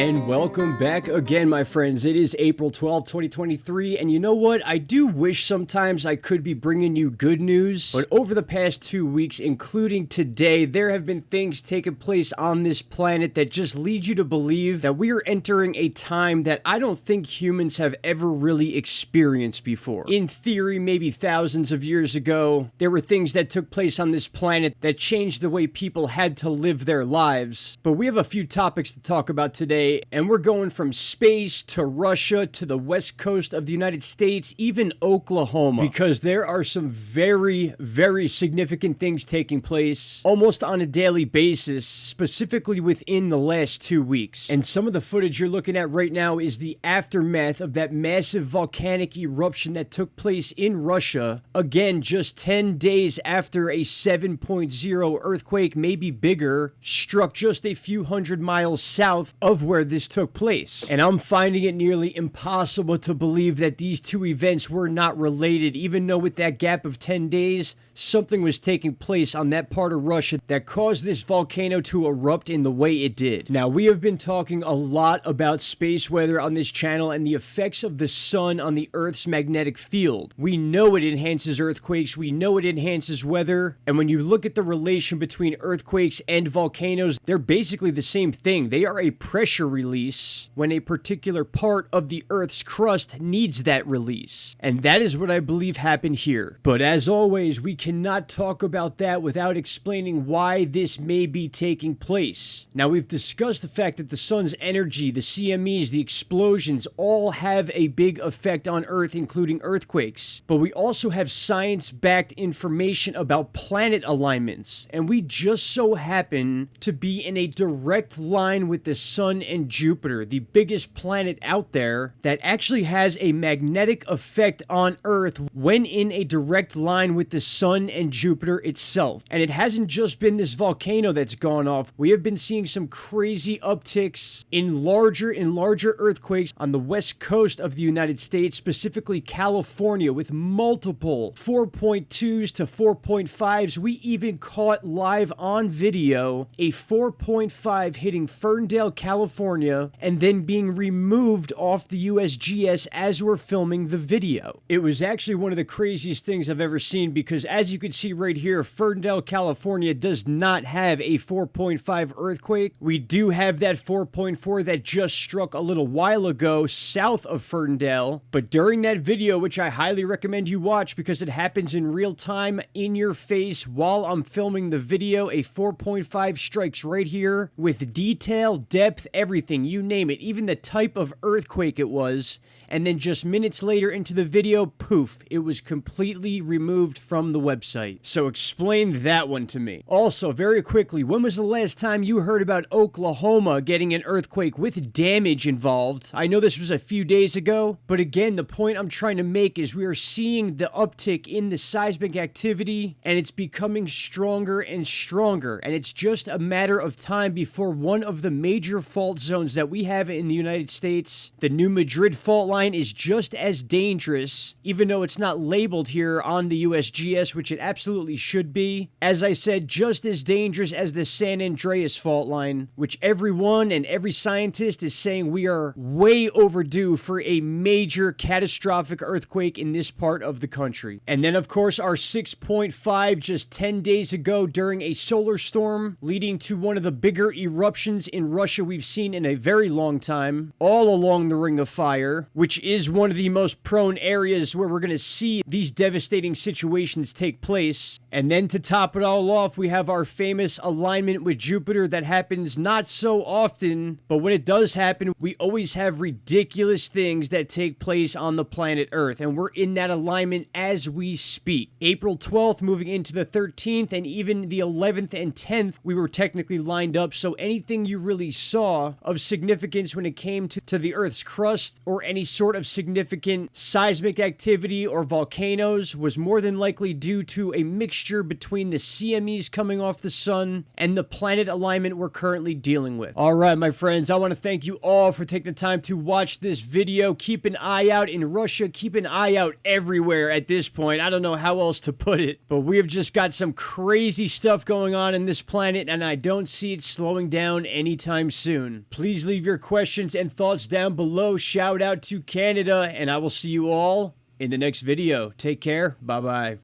And welcome back again, my friends. It is April 12th, 2023, and you know what? I do wish sometimes I could be bringing you good news, but over the past 2 weeks, including today, there have been things taking place on this planet that just lead you to believe that we are entering a time that I don't think humans have ever really experienced before. In theory, maybe thousands of years ago, there were things that took place on this planet that changed the way people had to live their lives, but we have a few topics to talk about today. And we're going from space to Russia to the west coast of the United States, even Oklahoma, because there are some very, very significant things taking place almost on a daily basis, specifically within the last 2 weeks. And some of the footage you're looking at right now is the aftermath of that massive volcanic eruption that took place in Russia, again, just 10 days after a 7.0 earthquake, maybe bigger, struck just a few hundred miles south of where this took place. And I'm finding it nearly impossible to believe that these two events were not related, even though with that gap of 10 days, something was taking place on that part of Russia that caused this volcano to erupt in the way it did. Now, we have been talking a lot about space weather on this channel and the effects of the sun on the Earth's magnetic field. We know it enhances earthquakes, we know it enhances weather, and when you look at the relation between earthquakes and volcanoes, they're basically the same thing. They are a pressure release when a particular part of the Earth's crust needs that release. And that is what I believe happened here. But as always, we cannot talk about that without explaining why this may be taking place. Now, we've discussed the fact that the sun's energy, the CMEs, the explosions all have a big effect on Earth, including earthquakes. But we also have science-backed information about planet alignments, and we just so happen to be in a direct line with the sun and Jupiter, the biggest planet out there, that actually has a magnetic effect on Earth when in a direct line with the sun and Jupiter itself. And it hasn't just been this volcano that's gone off. We have been seeing some crazy upticks in larger earthquakes on the west coast of the United States, specifically California, with multiple 4.2s to 4.5s. We even caught live on video a 4.5 hitting Ferndale, California, and then being removed off the USGS as we're filming the video. It was actually one of the craziest things I've ever seen, because as you can see right here, Ferndale, California does not have a 4.5 earthquake. We do have that 4.4 that just struck a little while ago south of Ferndale, but during that video, which I highly recommend you watch because it happens in real time, in your face, while I'm filming the video, a 4.5 strikes right here with detail, depth, everything, you name it, even the type of earthquake it was, and then just minutes later into the video, poof, it was completely removed from the website. So explain that one to me. Also, very quickly, when was the last time you heard about Oklahoma getting an earthquake with damage involved? I know this was a few days ago, but again, the point I'm trying to make is we are seeing the uptick in the seismic activity, and it's becoming stronger and stronger, and it's just a matter of time before one of the major fault zones that we have in the United States, the New Madrid fault line, is just as dangerous, even though it's not labeled here on the USGS, which it absolutely should be. As I said, just as dangerous as the San Andreas fault line, which everyone and every scientist is saying we are way overdue for a major catastrophic earthquake in this part of the country. And then, of course, our 6.5 just 10 days ago during a solar storm, leading to one of the bigger eruptions in Russia we've seen in a very long time, all along the Ring of Fire, which is one of the most prone areas where we're going to see these devastating situations take place. And then to top it all off, we have our famous alignment with Jupiter that happens not so often, but when it does happen, we always have ridiculous things that take place on the planet Earth, and we're in that alignment as we speak. April 12th moving into the 13th, and even the 11th and 10th, we were technically lined up, so anything you really saw of significance when it came to the Earth's crust or any sort of significant seismic activity or volcanoes was more than likely due to a mixture between the CMEs coming off the sun and the planet alignment we're currently dealing with. All right, my friends, I want to thank you all for taking the time to watch this video. Keep an eye out in Russia. Keep an eye out everywhere at this point. I don't know how else to put it, but we have just got some crazy stuff going on in this planet, and I don't see it slowing down anytime soon. Please leave your questions and thoughts down below. Shout out to Canada, and I will see you all in the next video. Take care. Bye-bye.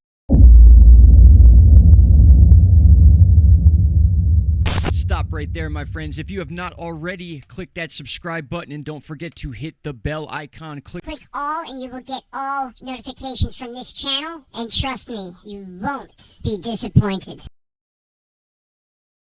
Stop right there, my friends. If you have not already, click that subscribe button and don't forget to hit the bell icon. Click all and you will get all notifications from this channel. And trust me, you won't be disappointed.